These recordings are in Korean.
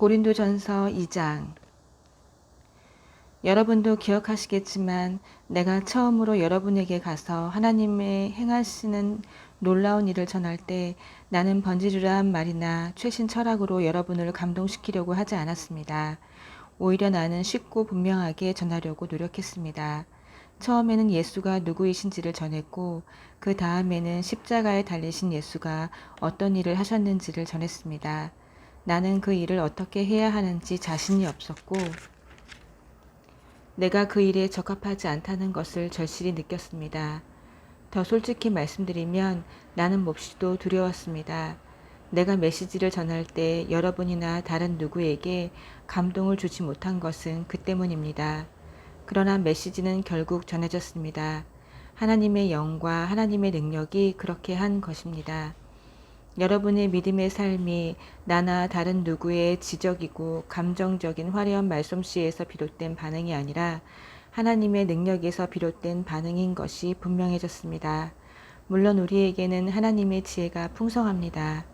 고린도전서 2장. 여러분도 기억하시겠지만 내가 처음으로 여러분에게 가서 하나님의 행하시는 놀라운 일을 전할 때 나는 번지르르한 말이나 최신 철학으로 여러분을 감동시키려고 하지 않았습니다. 오히려 나는 쉽고 분명하게 전하려고 노력했습니다. 처음에는 예수가 누구이신지를 전했고 그 다음에는 십자가에 달리신 예수가 어떤 일을 하셨는지를 전했습니다. 나는 그 일을 어떻게 해야 하는지 자신이 없었고 내가 그 일에 적합하지 않다는 것을 절실히 느꼈습니다. 더 솔직히 말씀드리면 나는 몹시도 두려웠습니다. 내가 메시지를 전할 때 여러분이나 다른 누구에게 감동을 주지 못한 것은 그 때문입니다. 그러나 메시지는 결국 전해졌습니다. 하나님의 영과 하나님의 능력이 그렇게 한 것입니다. 여러분의 믿음의 삶이 나나 다른 누구의 지적이고 감정적인 화려한 말솜씨에서 비롯된 반응이 아니라 하나님의 능력에서 비롯된 반응인 것이 분명해졌습니다. 물론 우리에게는 하나님의 지혜가 풍성합니다.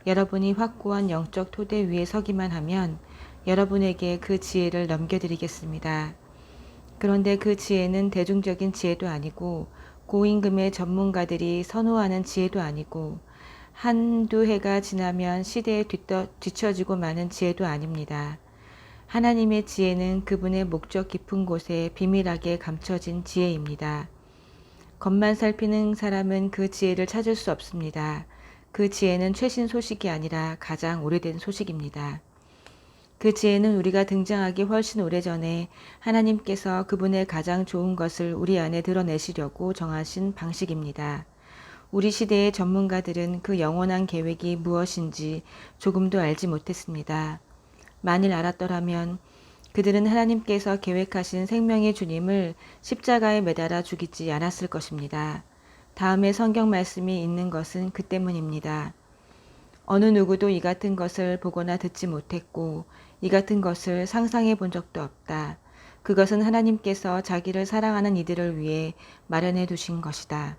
여러분이 확고한 영적 토대 위에 서기만 하면 여러분에게 그 지혜를 넘겨드리겠습니다. 그런데 그 지혜는 대중적인 지혜도 아니고 고임금의 전문가들이 선호하는 지혜도 아니고 한두 해가 지나면 시대에 뒤처지고 마는 지혜도 아닙니다. 하나님의 지혜는 그분의 목적 깊은 곳에 비밀하게 감춰진 지혜입니다. 겉만 살피는 사람은 그 지혜를 찾을 수 없습니다. 그 지혜는 최신 소식이 아니라 가장 오래된 소식입니다. 그 지혜는 우리가 등장하기 훨씬 오래전에 하나님께서 그분의 가장 좋은 것을 우리 안에 드러내시려고 정하신 방식입니다. 우리 시대의 전문가들은 그 영원한 계획이 무엇인지 조금도 알지 못했습니다. 만일 알았더라면 그들은 하나님께서 계획하신 생명의 주님을 십자가에 매달아 죽이지 않았을 것입니다. 다음에 성경 말씀이 있는 것은 그 때문입니다. 어느 누구도 이 같은 것을 보거나 듣지 못했고 이 같은 것을 상상해 본 적도 없다. 그것은 하나님께서 자기를 사랑하는 이들을 위해 마련해 두신 것이다.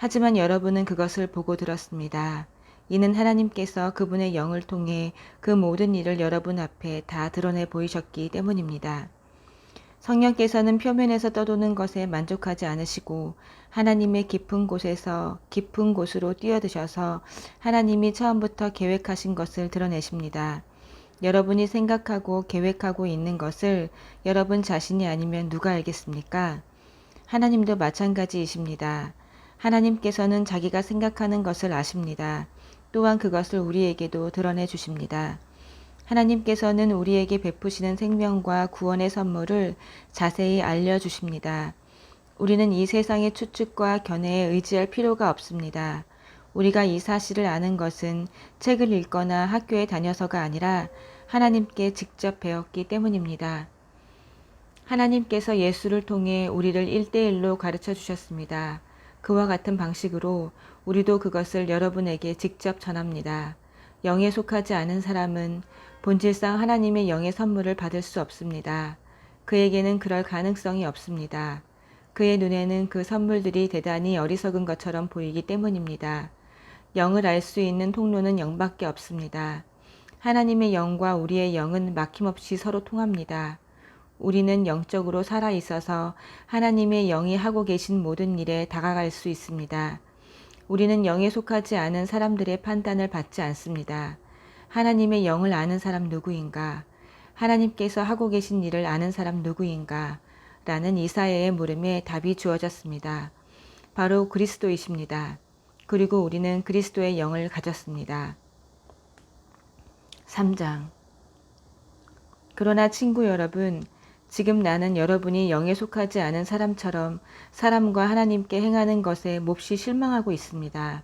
하지만 여러분은 그것을 보고 들었습니다. 이는 하나님께서 그분의 영을 통해 그 모든 일을 여러분 앞에 다 드러내 보이셨기 때문입니다. 성령께서는 표면에서 떠도는 것에 만족하지 않으시고 하나님의 깊은 곳에서 깊은 곳으로 뛰어드셔서 하나님이 처음부터 계획하신 것을 드러내십니다. 여러분이 생각하고 계획하고 있는 것을 여러분 자신이 아니면 누가 알겠습니까? 하나님도 마찬가지이십니다. 하나님께서는 자기가 생각하는 것을 아십니다. 또한 그것을 우리에게도 드러내 주십니다. 하나님께서는 우리에게 베푸시는 생명과 구원의 선물을 자세히 알려주십니다. 우리는 이 세상의 추측과 견해에 의지할 필요가 없습니다. 우리가 이 사실을 아는 것은 책을 읽거나 학교에 다녀서가 아니라 하나님께 직접 배웠기 때문입니다. 하나님께서 예수를 통해 우리를 1대1로 가르쳐 주셨습니다. 그와 같은 방식으로 우리도 그것을 여러분에게 직접 전합니다. 영에 속하지 않은 사람은 본질상 하나님의 영의 선물을 받을 수 없습니다. 그에게는 그럴 가능성이 없습니다. 그의 눈에는 그 선물들이 대단히 어리석은 것처럼 보이기 때문입니다. 영을 알 수 있는 통로는 영밖에 없습니다. 하나님의 영과 우리의 영은 막힘없이 서로 통합니다. 우리는 영적으로 살아 있어서 하나님의 영이 하고 계신 모든 일에 다가갈 수 있습니다. 우리는 영에 속하지 않은 사람들의 판단을 받지 않습니다. 하나님의 영을 아는 사람 누구인가? 하나님께서 하고 계신 일을 아는 사람 누구인가? 라는 이사야의 물음에 답이 주어졌습니다. 바로 그리스도이십니다. 그리고 우리는 그리스도의 영을 가졌습니다. 3장. 그러나 친구 여러분, 지금 나는 여러분이 영에 속하지 않은 사람처럼 사람과 하나님께 행하는 것에 몹시 실망하고 있습니다.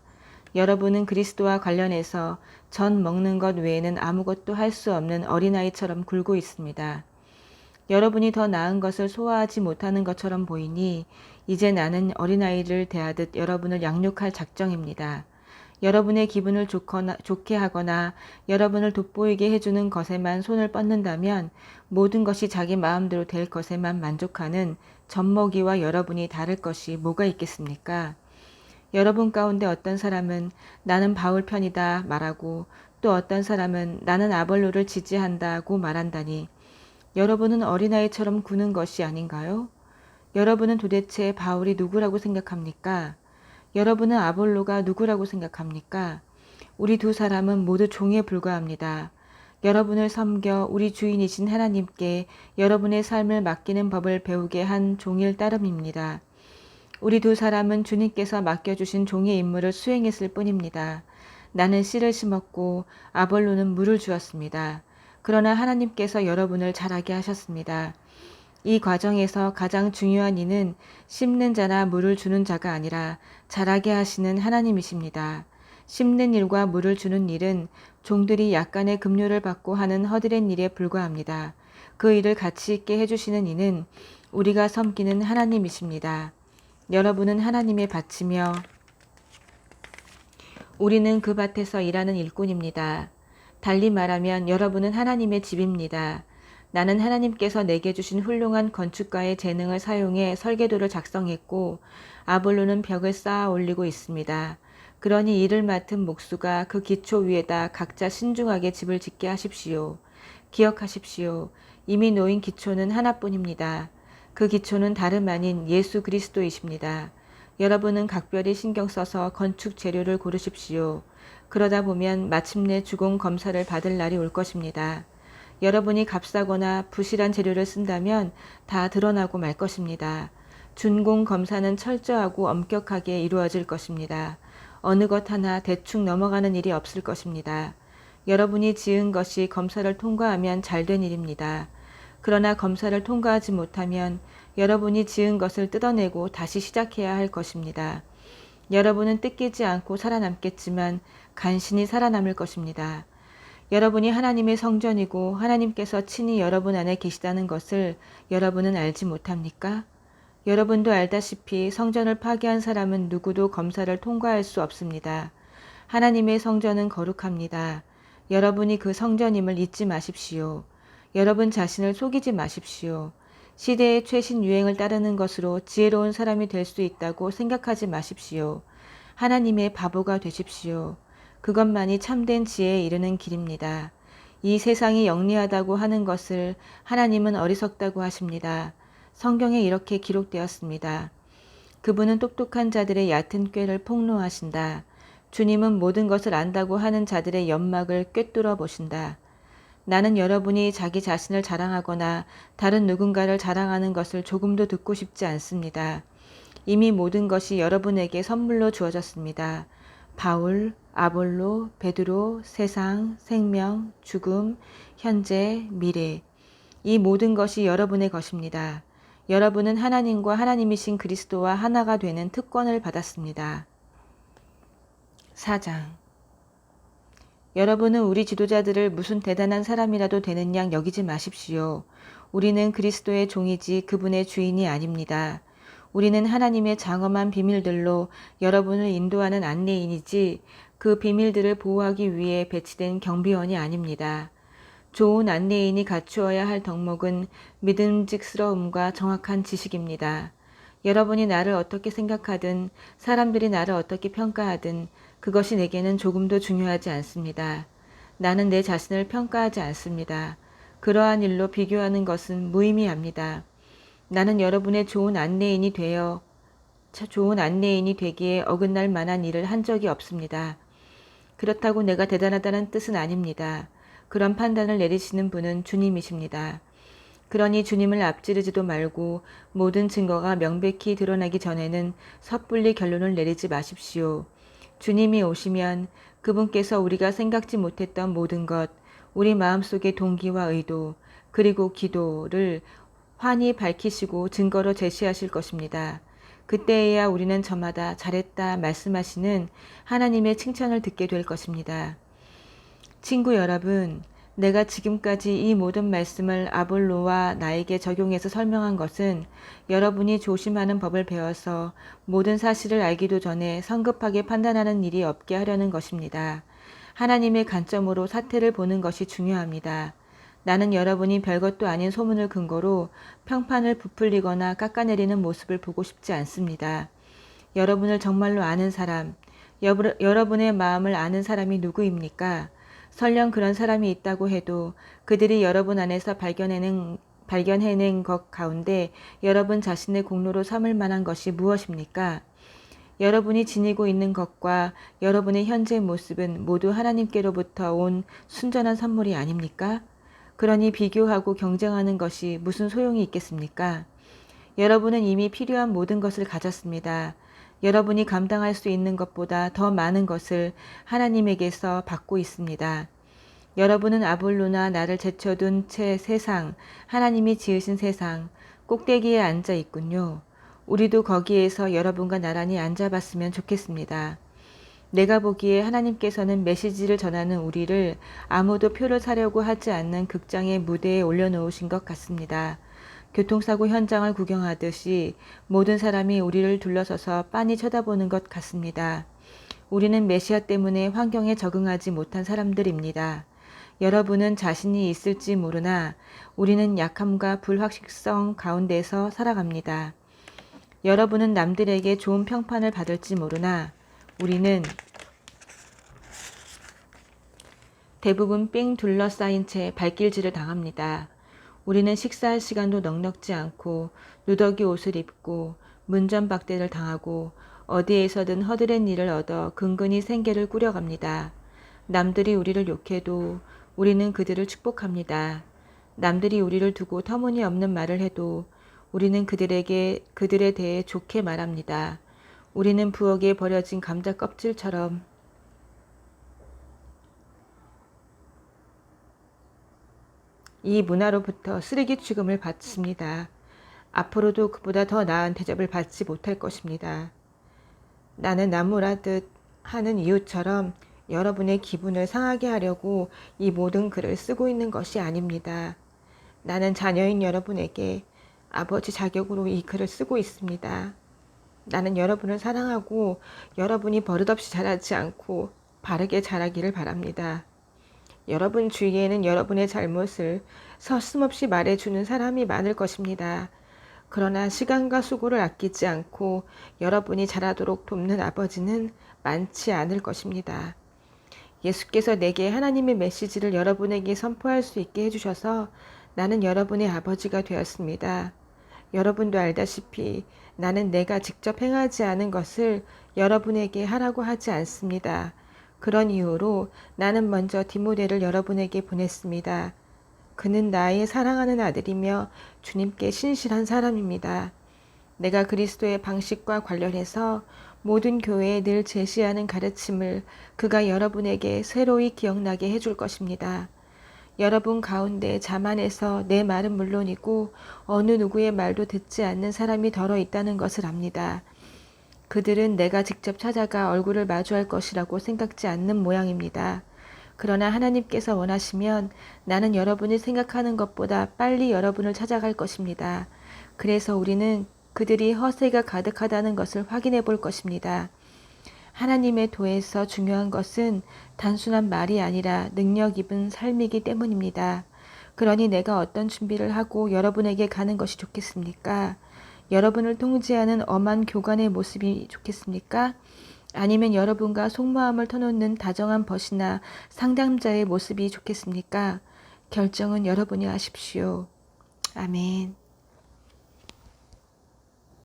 여러분은 그리스도와 관련해서 전 먹는 것 외에는 아무것도 할 수 없는 어린아이처럼 굴고 있습니다. 여러분이 더 나은 것을 소화하지 못하는 것처럼 보이니 이제 나는 어린아이를 대하듯 여러분을 양육할 작정입니다. 여러분의 기분을 좋게 하거나 여러분을 돋보이게 해주는 것에만 손을 뻗는다면 모든 것이 자기 마음대로 될 것에만 만족하는 젖먹이와 여러분이 다를 것이 뭐가 있겠습니까? 여러분 가운데 어떤 사람은 나는 바울 편이다 말하고 또 어떤 사람은 나는 아볼로를 지지한다고 말한다니 여러분은 어린아이처럼 구는 것이 아닌가요? 여러분은 도대체 바울이 누구라고 생각합니까? 여러분은 아볼로가 누구라고 생각합니까? 우리 두 사람은 모두 종에 불과합니다. 여러분을 섬겨 우리 주인이신 하나님께 여러분의 삶을 맡기는 법을 배우게 한 종일 따름입니다. 우리 두 사람은 주님께서 맡겨주신 종의 임무를 수행했을 뿐입니다. 나는 씨를 심었고 아볼로는 물을 주었습니다. 그러나 하나님께서 여러분을 자라게 하셨습니다. 이 과정에서 가장 중요한 이는 심는 자나 물을 주는 자가 아니라 자라게 하시는 하나님이십니다. 심는 일과 물을 주는 일은 종들이 약간의 급료를 받고 하는 허드렛 일에 불과합니다. 그 일을 가치 있게 해주시는 이는 우리가 섬기는 하나님이십니다. 여러분은 하나님의 밭이며 우리는 그 밭에서 일하는 일꾼입니다. 달리 말하면 여러분은 하나님의 집입니다. 나는 하나님께서 내게 주신 훌륭한 건축가의 재능을 사용해 설계도를 작성했고 아볼로는 벽을 쌓아 올리고 있습니다. 그러니 이를 맡은 목수가 그 기초 위에다 각자 신중하게 집을 짓게 하십시오. 기억하십시오. 이미 놓인 기초는 하나뿐입니다. 그 기초는 다름 아닌 예수 그리스도이십니다. 여러분은 각별히 신경 써서 건축 재료를 고르십시오. 그러다 보면 마침내 주공 검사를 받을 날이 올 것입니다. 여러분이 값싸거나 부실한 재료를 쓴다면 다 드러나고 말 것입니다. 준공 검사는 철저하고 엄격하게 이루어질 것입니다. 어느 것 하나 대충 넘어가는 일이 없을 것입니다. 여러분이 지은 것이 검사를 통과하면 잘된 일입니다. 그러나 검사를 통과하지 못하면 여러분이 지은 것을 뜯어내고 다시 시작해야 할 것입니다. 여러분은 뜯기지 않고 살아남겠지만 간신히 살아남을 것입니다. 여러분이 하나님의 성전이고 하나님께서 친히 여러분 안에 계시다는 것을 여러분은 알지 못합니까? 여러분도 알다시피 성전을 파괴한 사람은 누구도 검사를 통과할 수 없습니다. 하나님의 성전은 거룩합니다. 여러분이 그 성전임을 잊지 마십시오. 여러분 자신을 속이지 마십시오. 시대의 최신 유행을 따르는 것으로 지혜로운 사람이 될 수 있다고 생각하지 마십시오. 하나님의 바보가 되십시오. 그것만이 참된 지혜에 이르는 길입니다. 이 세상이 영리하다고 하는 것을 하나님은 어리석다고 하십니다. 성경에 이렇게 기록되었습니다. 그분은 똑똑한 자들의 얕은 꾀를 폭로하신다. 주님은 모든 것을 안다고 하는 자들의 연막을 꿰뚫어 보신다. 나는 여러분이 자기 자신을 자랑하거나 다른 누군가를 자랑하는 것을 조금도 듣고 싶지 않습니다. 이미 모든 것이 여러분에게 선물로 주어졌습니다. 바울, 아볼로, 베드로, 세상, 생명, 죽음, 현재, 미래. 이 모든 것이 여러분의 것입니다. 여러분은 하나님과 하나님이신 그리스도와 하나가 되는 특권을 받았습니다. 4장. 여러분은 우리 지도자들을 무슨 대단한 사람이라도 되는 양 여기지 마십시오. 우리는 그리스도의 종이지 그분의 주인이 아닙니다. 우리는 하나님의 장엄한 비밀들로 여러분을 인도하는 안내인이지 그 비밀들을 보호하기 위해 배치된 경비원이 아닙니다. 좋은 안내인이 갖추어야 할 덕목은 믿음직스러움과 정확한 지식입니다. 여러분이 나를 어떻게 생각하든 사람들이 나를 어떻게 평가하든 그것이 내게는 조금도 중요하지 않습니다. 나는 내 자신을 평가하지 않습니다. 그러한 일로 비교하는 것은 무의미합니다. 나는 여러분의 좋은 안내인이 되기에 어긋날 만한 일을 한 적이 없습니다. 그렇다고 내가 대단하다는 뜻은 아닙니다. 그런 판단을 내리시는 분은 주님이십니다. 그러니 주님을 앞지르지도 말고 모든 증거가 명백히 드러나기 전에는 섣불리 결론을 내리지 마십시오. 주님이 오시면 그분께서 우리가 생각지 못했던 모든 것, 우리 마음속의 동기와 의도, 그리고 기도를 환히 밝히시고 증거로 제시하실 것입니다. 그때에야 우리는 저마다 잘했다 말씀하시는 하나님의 칭찬을 듣게 될 것입니다. 친구 여러분, 내가 지금까지 이 모든 말씀을 아볼로와 나에게 적용해서 설명한 것은 여러분이 조심하는 법을 배워서 모든 사실을 알기도 전에 성급하게 판단하는 일이 없게 하려는 것입니다. 하나님의 관점으로 사태를 보는 것이 중요합니다. 나는 여러분이 별것도 아닌 소문을 근거로 평판을 부풀리거나 깎아내리는 모습을 보고 싶지 않습니다. 여러분을 정말로 아는 사람, 여러분의 마음을 아는 사람이 누구입니까? 설령 그런 사람이 있다고 해도 그들이 여러분 안에서 발견해낸 것 가운데 여러분 자신의 공로로 삼을 만한 것이 무엇입니까? 여러분이 지니고 있는 것과 여러분의 현재 모습은 모두 하나님께로부터 온 순전한 선물이 아닙니까? 그러니 비교하고 경쟁하는 것이 무슨 소용이 있겠습니까? 여러분은 이미 필요한 모든 것을 가졌습니다. 여러분이 감당할 수 있는 것보다 더 많은 것을 하나님에게서 받고 있습니다. 여러분은 아볼로나 나를 제쳐둔 채 세상, 하나님이 지으신 세상, 꼭대기에 앉아 있군요. 우리도 거기에서 여러분과 나란히 앉아봤으면 좋겠습니다. 내가 보기에 하나님께서는 메시지를 전하는 우리를 아무도 표를 사려고 하지 않는 극장의 무대에 올려놓으신 것 같습니다. 교통사고 현장을 구경하듯이 모든 사람이 우리를 둘러서서 빤히 쳐다보는 것 같습니다. 우리는 메시아 때문에 환경에 적응하지 못한 사람들입니다. 여러분은 자신이 있을지 모르나 우리는 약함과 불확실성 가운데서 살아갑니다. 여러분은 남들에게 좋은 평판을 받을지 모르나 우리는 대부분 삥 둘러싸인 채 발길질을 당합니다. 우리는 식사할 시간도 넉넉지 않고 누더기 옷을 입고 문전박대를 당하고 어디에서든 허드렛 일을 얻어 근근히 생계를 꾸려갑니다. 남들이 우리를 욕해도 우리는 그들을 축복합니다. 남들이 우리를 두고 터무니없는 말을 해도 우리는 그들에 대해 좋게 말합니다. 우리는 부엌에 버려진 감자 껍질처럼 이 문화로부터 쓰레기 취급을 받습니다. 앞으로도 그보다 더 나은 대접을 받지 못할 것입니다. 나는 나무라듯 하는 이유처럼 여러분의 기분을 상하게 하려고 이 모든 글을 쓰고 있는 것이 아닙니다. 나는 자녀인 여러분에게 아버지 자격으로 이 글을 쓰고 있습니다. 나는 여러분을 사랑하고 여러분이 버릇없이 자라지 않고 바르게 자라기를 바랍니다. 여러분 주위에는 여러분의 잘못을 서슴없이 말해주는 사람이 많을 것입니다. 그러나 시간과 수고를 아끼지 않고 여러분이 자라도록 돕는 아버지는 많지 않을 것입니다. 예수께서 내게 하나님의 메시지를 여러분에게 선포할 수 있게 해주셔서 나는 여러분의 아버지가 되었습니다. 여러분도 알다시피 나는 내가 직접 행하지 않은 것을 여러분에게 하라고 하지 않습니다. 그런 이유로 나는 먼저 디모데를 여러분에게 보냈습니다. 그는 나의 사랑하는 아들이며 주님께 신실한 사람입니다. 내가 그리스도의 방식과 관련해서 모든 교회에 늘 제시하는 가르침을 그가 여러분에게 새로이 기억나게 해줄 것입니다. 여러분 가운데 자만해서 내 말은 물론이고 어느 누구의 말도 듣지 않는 사람이 덜어 있다는 것을 압니다. 그들은 내가 직접 찾아가 얼굴을 마주할 것이라고 생각지 않는 모양입니다. 그러나 하나님께서 원하시면 나는 여러분이 생각하는 것보다 빨리 여러분을 찾아갈 것입니다. 그래서 우리는 그들이 허세가 가득하다는 것을 확인해 볼 것입니다. 하나님의 도에서 중요한 것은 단순한 말이 아니라 능력 입은 삶이기 때문입니다. 그러니 내가 어떤 준비를 하고 여러분에게 가는 것이 좋겠습니까? 여러분을 통제하는 엄한 교관의 모습이 좋겠습니까? 아니면 여러분과 속마음을 터놓는 다정한 벗이나 상담자의 모습이 좋겠습니까? 결정은 여러분이 하십시오. 아멘.